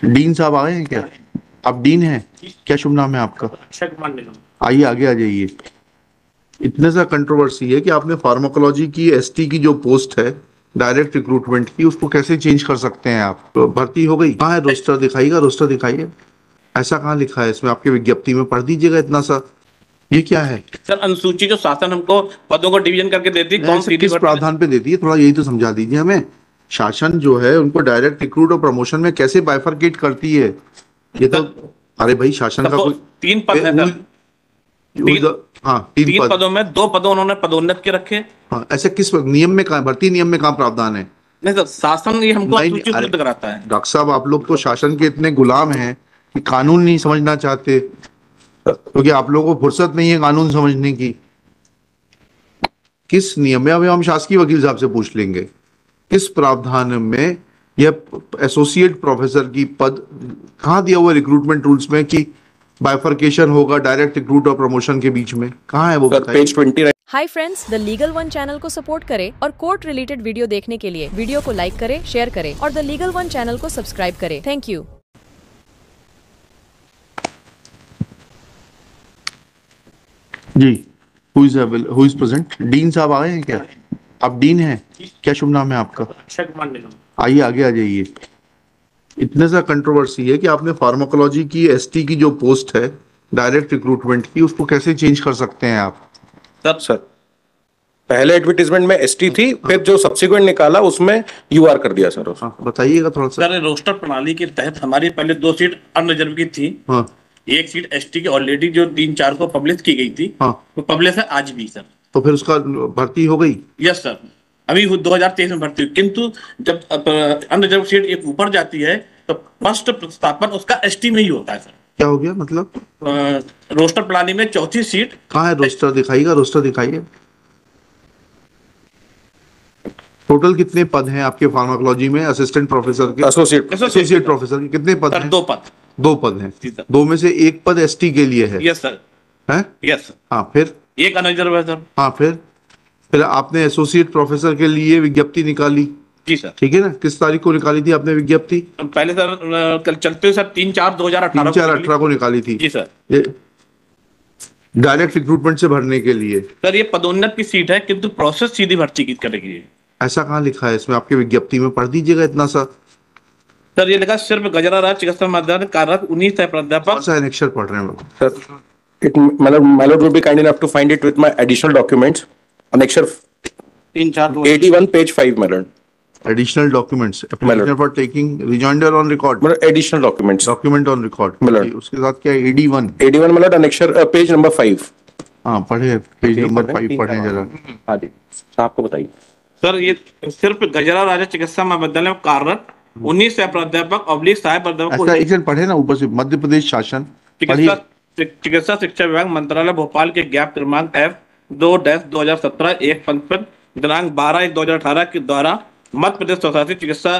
Dean साहब आ गए हैं क्या? आप डीन हैं क्या? शुभ नाम है आपका? अक्षय कुमार निगम। आइए आगे आ जाइए। इतने सा कंट्रोवर्सी है कि आपने फार्माकोलॉजी की एसटी की जो पोस्ट है डायरेक्ट रिक्रूटमेंट की, उसको कैसे चेंज कर सकते हैं आप? तो भर्ती हो गई, कहाँ है रोस्टर? दिखाइएगा, रोस्टर दिखाइए। ऐसा कहाँ लिखा है इसमें? आपकी विज्ञप्ति में पढ़ दीजिएगा इतना सा। ये क्या है सर, अनुसूची जो शासन हमको पदों को डिवीजन करके देती है, कौन ऐसे सीधी किस भर्ती। प्रावधान पे देती है? थोड़ा यही तो समझा दीजिए हमें। शासन जो है उनको डायरेक्ट रिक्रूट और प्रमोशन में कैसे बाइफरकेट करती है? ये तो अरे भाई, शासन का कोई तीन पद है सर। तीन हाँ, तीन तीन पद। पदों में दो पदों उन्होंने पदोन्नत के रखे। हाँ, ऐसे किस नियम में कहा, भर्ती नियम में कहाँ प्रावधान है? नहीं सर, शासन ये हमको नहीं, अनुसूची अरे उपलब्ध कराता है। डॉक्टर साहब, आप लोग तो शासन के इतने गुलाम हैं कि कानून नहीं समझना चाहते, क्योंकि आप लोगों को फुर्सत नहीं है कानून समझने की। किस नियम में? अभी हम शासकीय वकील साहब से पूछ लेंगे किस प्रावधान में यह एसोसिएट प्रोफेसर की पद कहाँ दिया हुआ रिक्रूटमेंट रूल्स में कि बाइफरकेशन होगा डायरेक्ट रिक्रूट और प्रमोशन के बीच में? कहाँ है वो? Page 20। Hi friends, the legal one channel को सपोर्ट करें और कोर्ट रिलेटेड वीडियो देखने के लिए वीडियो को लाइक करें, शेयर करें और द लीगल वन चैनल को सब्सक्राइब करें। Thank you. जी, हु इज प्रेजेंट? डीन साहब आ गए हैं क्या? आप डीन हैं क्या? शुभ नाम है आपका? अक्षय कुमार निगम। आइए आगे आ जाइए। इतने सा कंट्रोवर्सी है कि आपने फार्माकोलॉजी की एसटी की जो पोस्ट है डायरेक्ट रिक्रूटमेंट की, उसको कैसे चेंज कर सकते हैं आप? सर पहले एडवर्टीजमेंट में एसटी थी, फिर जो सब्सिक्वेंट निकाला उसमें यूआर कर दिया सर। हाँ, बताइएगा थोड़ा सा। सर, रोस्टर प्रणाली के तहत हमारी पहले 2 सीट अनरिजर्व की थी। हाँ एक सीट एसटी की ऑलरेडी जो 3-4 को पब्लिश की गई थी। हाँ, वो पब्लिश है आज भी सर। तो फिर उसका भर्ती हो गई? यस सर, अभी 2023 में भर्ती हुई, किंतु जब अनरिजर्व सीट एक ऊपर जाती है तो फर्स्ट प्रतिस्थापन उसका एसटी में ही होता है सर। क्या हो गया मतलब? रोस्टर प्रणाली में चौथी सीट। कहाँ है रोस्टर? दिखाइएगा, रोस्टर दिखाइए। टोटल कितने पद हैं आपके फार्माकोलॉजी में असिस्टेंट प्रोफेसर के? एसोसिएट प्रोफेसर के कितने पद सर हैं? 2 पद। 2 पद हैं। जी सर। 2 में से 1 पद एसटी के लिए है? Yes sir. है? Yes sir. हाँ, फिर? एक अनरिजर्व है सर। हाँ, फिर आपने एसोसिएट प्रोफेसर के लिए विज्ञप्ति निकाली? जी सर। ठीक है ना? किस तारीख को निकाली थी आपने विज्ञप्ति? पहले सर कल चलते सर 3/4/2018 3/4/18 को निकाली थी। जी सर। ये डायरेक्ट रिक्रूटमेंट से भरने के लिए। सर, ये पदोन्नत की सीट है, किंतु प्रोसेस सीधी भर्ती की करेगी। ऐसा कहाँ लिखा है इसमें? आपकी विज्ञप्ति में पढ़ दीजिएगा इतना सा। सर, ये लिखा सिर्फ गजरा राज चिकित्सा महाविद्यालय कार्यरत 19 प्राध्यापक। कौन सा अक्षर पढ़ रहे हैं लोग? Sir my lord would be kind enough to find it with my additional documents. Annexure 81 page 5 my lord. Additional documents, application for taking rejoinder on record. My lord, additional documents. Document on record. My lord. उसके साथ क्या है? AD1 my lord, annexure page number 5. हाँ, पढ़े page number 5 पढ़े जरा। हाँ जी, आपको बताइए। सर, ये सिर्फ गजरा राजा चिकित्सा महाविद्यालय में कार्यरत 19 प्राध्यापक ऑब्लिक सहायक प्राध्यापक ऐसा एक पढ़े ना ऊपर से। मध्य प्रदेश शासन चिकित्सा शिक्षा विभाग मंत्रालय भोपाल के ज्ञाप क्रमांक F2-2017 एक पंच दिनांक 12/1/2018 के द्वारा मध्य प्रदेश स्वशासित चिकित्सा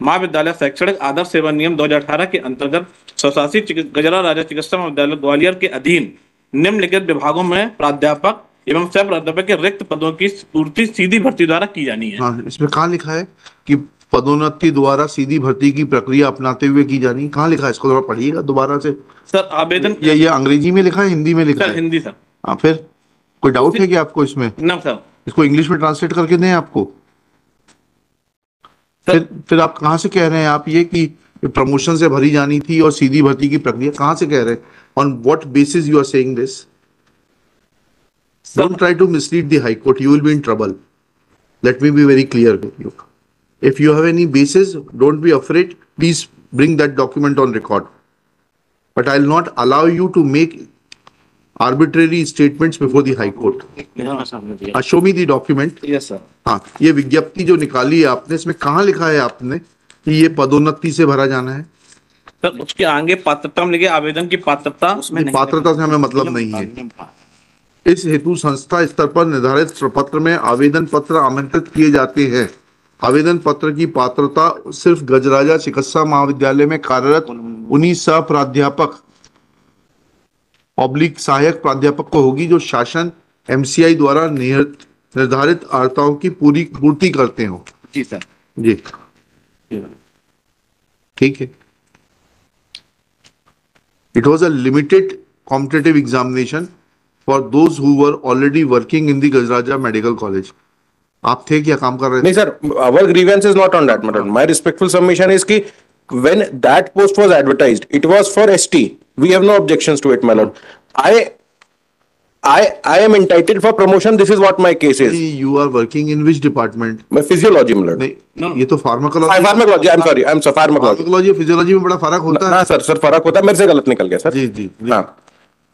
महाविद्यालय शैक्षणिक आदर्श सेवा नियम 2018 के अंतर्गत स्वशासित गजरा राजा चिकित्सा महाविद्यालय ग्वालियर के अधीन निम्नलिखित विभागों में प्राध्यापक एवं सह प्राध्यापक के रिक्त पदों की पूर्ति सीधी भर्ती द्वारा की जानी है। हाँ, इसमें कहाँ लिखा है कि पदोन्नति द्वारा सीधी भर्ती की प्रक्रिया अपनाते हुए की जानी? कहाँ लिखा है? इसको थोड़ा पढ़िएगा दोबारा से। सर, आवेदन ये अंग्रेजी में लिखा है, हिंदी में लिखा सर? है? हिंदी सर। हाँ, फिर कोई डाउट है कि आपको इसमें? ना सर। इसको इंग्लिश में ट्रांसलेट करके दें आपको? फिर आप कहाँ से कह रहे हैं आप ये कि प्रमोशन से भरी जानी थी और सीधी भर्ती की प्रक्रिया कहाँ से कह रहे हैं? On what basis you are saying this? Don't try to mislead the High Court. You will be in trouble. Let me be very clear with you. If you have any basis, don't be afraid. Please bring that document on record. But I'll not allow you to make arbitrary statements before the High Court. Show me the document. Yes sir. हाँ, ये विज्ञप्ति जो निकाली है आपने, इसमें कहाँ लिखा है आपने कि ये पदोन्नति से भरा जाना है? सर, उसके आगे पात्रता में लिखे आवेदन की पात्रता, उसमें पात्रता से हमें मतलब नहीं है। इस हेतु संस्था स्तर पर निर्धारित प्रपत्र में आवेदन पत्र आमंत्रित किए जाते हैं। आवेदन पत्र की पात्रता सिर्फ गजराजा चिकित्सा महाविद्यालय में कार्यरत 19 सह प्राध्यापक ऑब्लिक सहायक प्राध्यापक को होगी जो शासन एमसीआई द्वारा निर्धारित अर्हताओं की पूर्ति करते हो। जी सर। जी, ठीक है। It was a limited competitive examination for those who were already working in the Gajraja Medical College. आप थे क्या, काम कर रहे थे? नहीं sir, our grievance is not on that matter. My respectful submission is कि when that post was advertised, it was for ST. We have no objections to it, my lord. I am entitled for promotion. This is what my case is. You are working in which department? My physiology, my lord. नहीं, ये तो pharmacology. Pharmacology. I'm sorry. I'm sorry. Pharmacology. Pharmacology physiology में बड़ा फर्क होता है। हाँ sir फर्क होता है, मेरे से गलत निकल गया सर। जी जी जी। हाँ,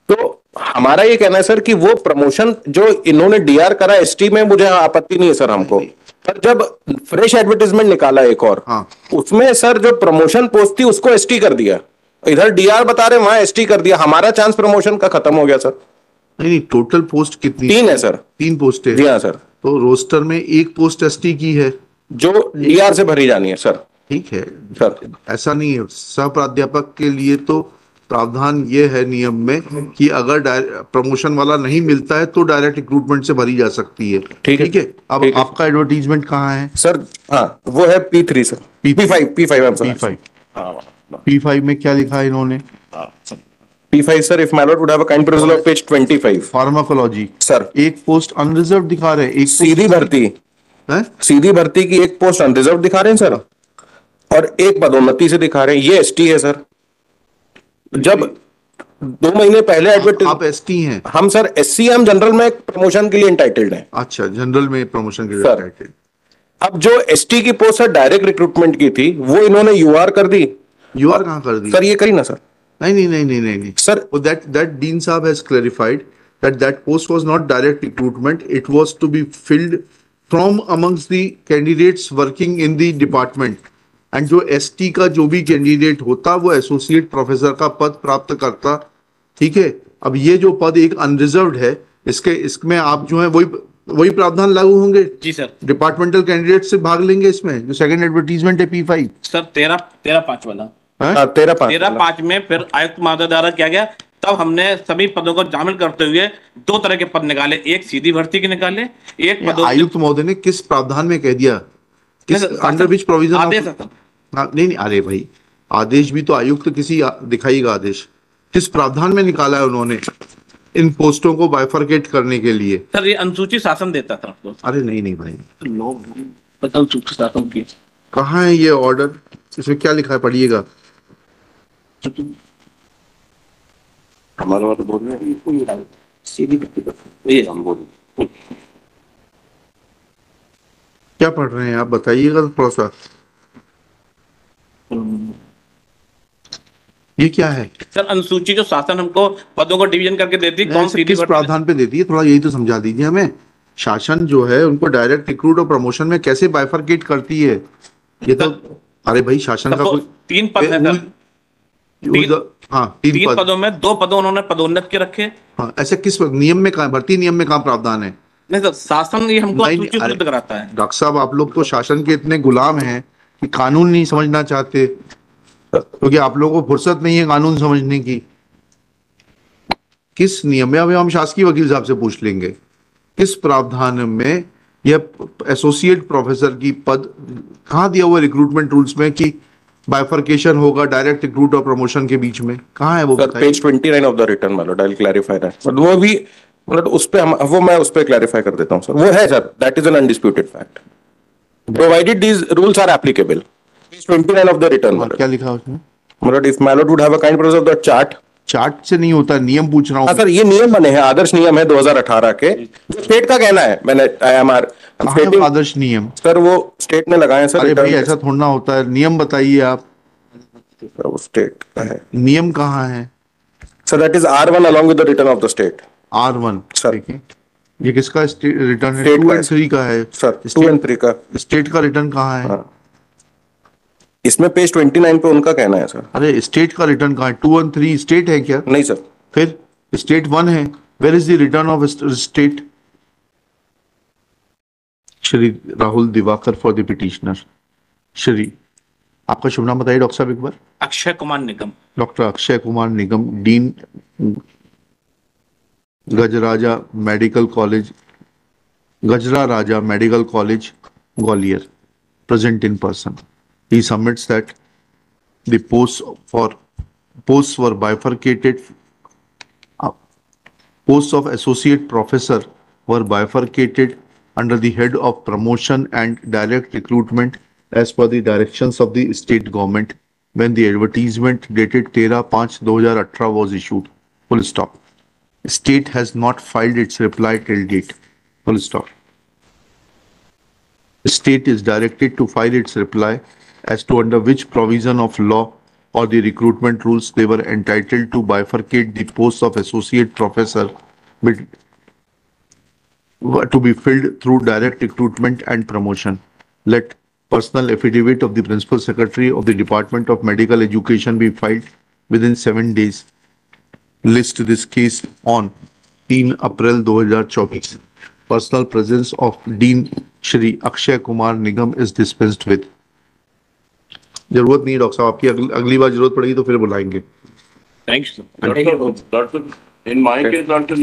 तो हमारा ये कहना है सर कि वो प्रमोशन जो इन्होंने डीआर करा एसटी में, मुझे आपत्ति नहीं है सर हमको, पर जब फ्रेश एडवर्टीजमेंट निकाला एक और, हाँ। उसमें सर जो प्रमोशन पोस्ट थी उसको एसटी कर दिया, इधर डीआर बता रहे वहां एसटी कर दिया, हमारा चांस प्रमोशन का खत्म हो गया सर। नहीं, टोटल पोस्ट कितनी? 3 है सर। 3 पोस्ट है? जी हाँ सर। तो रोस्टर में एक पोस्ट एसटी की है जो डीआर से भरी जानी है सर। ठीक है सर, ऐसा नहीं है। सह प्राध्यापक के लिए तो प्रावधान ये है नियम में कि अगर प्रमोशन वाला नहीं मिलता है तो डायरेक्ट रिक्रूटमेंट से भरी जा सकती है। ठीक है। अब ठीक है। आपका एडवर्टीजमेंट कहाँ है सर? हाँ, वो है P3 सर। P5 P5 में क्या लिखा है इन्होंने? P5 sir, if my lord would have a kind perusal of page 25. Pharmacology sir, एक पोस्ट अनरिजर्व दिखा रहे हैं, एक सीधी भर्ती है? सीधी भर्ती की एक पोस्ट अनरिजर्व दिखा रहे हैं सर, और एक पदोन्नति से दिखा रहे हैं। ये एसटी है सर। जब 2 महीने पहले आप एसटी हैं? हम सर एससी, हम जनरल में प्रमोशन के लिए इंटाइटल्ड हैं। अच्छा, जनरल में प्रमोशन के लिए सर। entitled। अब जो एसटी की पोस्ट सर डायरेक्ट रिक्रूटमेंट की थी, वो इन्होंने यूआर कर दी। यूआर कहाँ कर दी? सर ये करी ना सर। नहीं Sir, that Dean Saab has clarified that post was not direct recruitment. It was to be filled from amongst the candidates working in the department. And जो ST का जो भी कैंडिडेट होता वो एसोसिएट प्रोफेसर का पद प्राप्त करता। ठीक है। अब ये जो पद एक अनरिजर्व्ड है, इसमें आप जो है वही प्रावधान लागू होंगे? जी सर। डिपार्टमेंटल कैंडिडेट से भाग लेंगे इसमें, जो सेकंड एडवर्टीजमेंट है P5 सर। 13-5 वाला 13-5 में फिर आयुक्त महोदय द्वारा किया गया। तब हमने सभी पदों को शामिल करते हुए 2 तरह के पद निकाले, एक सीधी भर्ती के निकाले, एक पदों। आयुक्त महोदय ने किस प्रावधान में कह दिया? किस अंडर विच प्रोविजन? आदेश। नहीं, अरे भाई आदेश भी तो आयुक्त किसी दिखाइएगा आदेश। किस प्रावधान में निकाला है उन्होंने इन पोस्टों को बाइफरकेट करने के लिए? सर ये अनुसूचित शासन देता था। अरे नहीं भाई, अनुसूचित शासन की कहाँ है ये ऑर्डर? इसमें क्या लिखा है, पढ़िएगा। हमारा बोल रहे हैं सीधी ये हम बोल क्या पढ़ रहे हैं आप, बताइएगा थोड़ा सा। ये क्या है सर? अनुसूचित जो शासन हमको पदों को डिवीजन करके देती, कौन सीधी किस प्रावधान पे देती है, थोड़ा यही तो समझा दीजिए हमें। शासन जो है उनको डायरेक्ट रिक्रूट और प्रमोशन में कैसे बाइफरकेट करती है? ये तो अरे भाई शासन का कोई 3 पद है सर। 3 पदों में 2 पदों उन्होंने पदोन्नत के रखे। हाँ, ऐसे किस नियम में कहा, भर्ती नियम में कहाँ प्रावधान है? नहीं सर, शासन ये हमको सूचीबद्ध कराता है। डॉक्टर साहब, आप लोग तो शासन के इतने गुलाम हैं कि कानून नहीं समझना चाहते, क्योंकि आप लोगों को फुर्सत नहीं है कानून समझने की। किस नियम में? अभी हम शासकीय वकील साहब से पूछ लेंगे, किस प्रावधान में यह एसोसिएट प्रोफेसर की पद कहाँ दिया हुआ रिक्रूटमेंट रूल्स में कि बाइफरकेशन होगा डायरेक्ट रिक्रूट और प्रमोशन के बीच में? कहाँ है वो? Page 29 of the return my I will clarify that. But वो भी मतलब उस पे वो मैं उस पे क्लैरिफाई कर देता हूं सर। वो है sir, that is an undisputed fact provided these rules are applicable. Page 29 of the return. क्या लिखा उसमें? मतलब if my lord would have a kind process of the chart से नहीं होता, नियम पूछ रहा हूँ। सर ये नियम बने हैं, आदर्श नियम है 2018 के, जो स्टेट का कहना है। मैंने आदर्श नियम सर वो स्टेट ने लगाए हैं सर। अरे भाई ऐसा थोड़ा ना होता है, नियम बताइए आप। वो स्टेट का है। नियम कहाँ है sir? That is R1 along with the return of the state। R1 sir. ये किसका रिटर्न है? स्टेट 2 और 3 का है सर। 2 और 3 का स्टेट का रिटर्न कहाँ है? हाँ। इसमें पेज 29 पे उनका कहना है सर। अरे स्टेट का रिटर्न कहाँ है? 2 और 3 स्टेट है क्या? नहीं सर। फिर स्टेट 1 है। Where is the return of state? Shri Rahul Diwakar for the petitioner. Shri, आपका शुभ नाम बताइए डॉक्टर साहब एक बार। Akshay Kumar Nigam. Doctor Akshay Kumar Nigam, dean Gajraja medical college, Gajra Raja medical college, Gwalior, present in person. He submits that the post for posts were bifurcated. Posts of associate professor were bifurcated under the head of promotion and direct recruitment as per the directions of the state government when the advertisement dated 13/5/2018 was issued. Full stop. State has not filed its reply till date. Full stop. State is directed to file its reply as to under which provision of law or the recruitment rules they were entitled to bifurcate the posts of associate professor to be filled through direct recruitment and promotion. Let personal affidavit of the Principal Secretary of the Department of Medical Education be filed within 7 days. List this case on 3 April 2024. Personal presence of Dean Shri Akshay Kumar Nigam is dispensed with. जरूरत नहीं है doctor साहब, आपकी अगली बार जरूरत पड़ेगी तो फिर बुलाएंगे. Thanks. Doctor, in my case, Dr.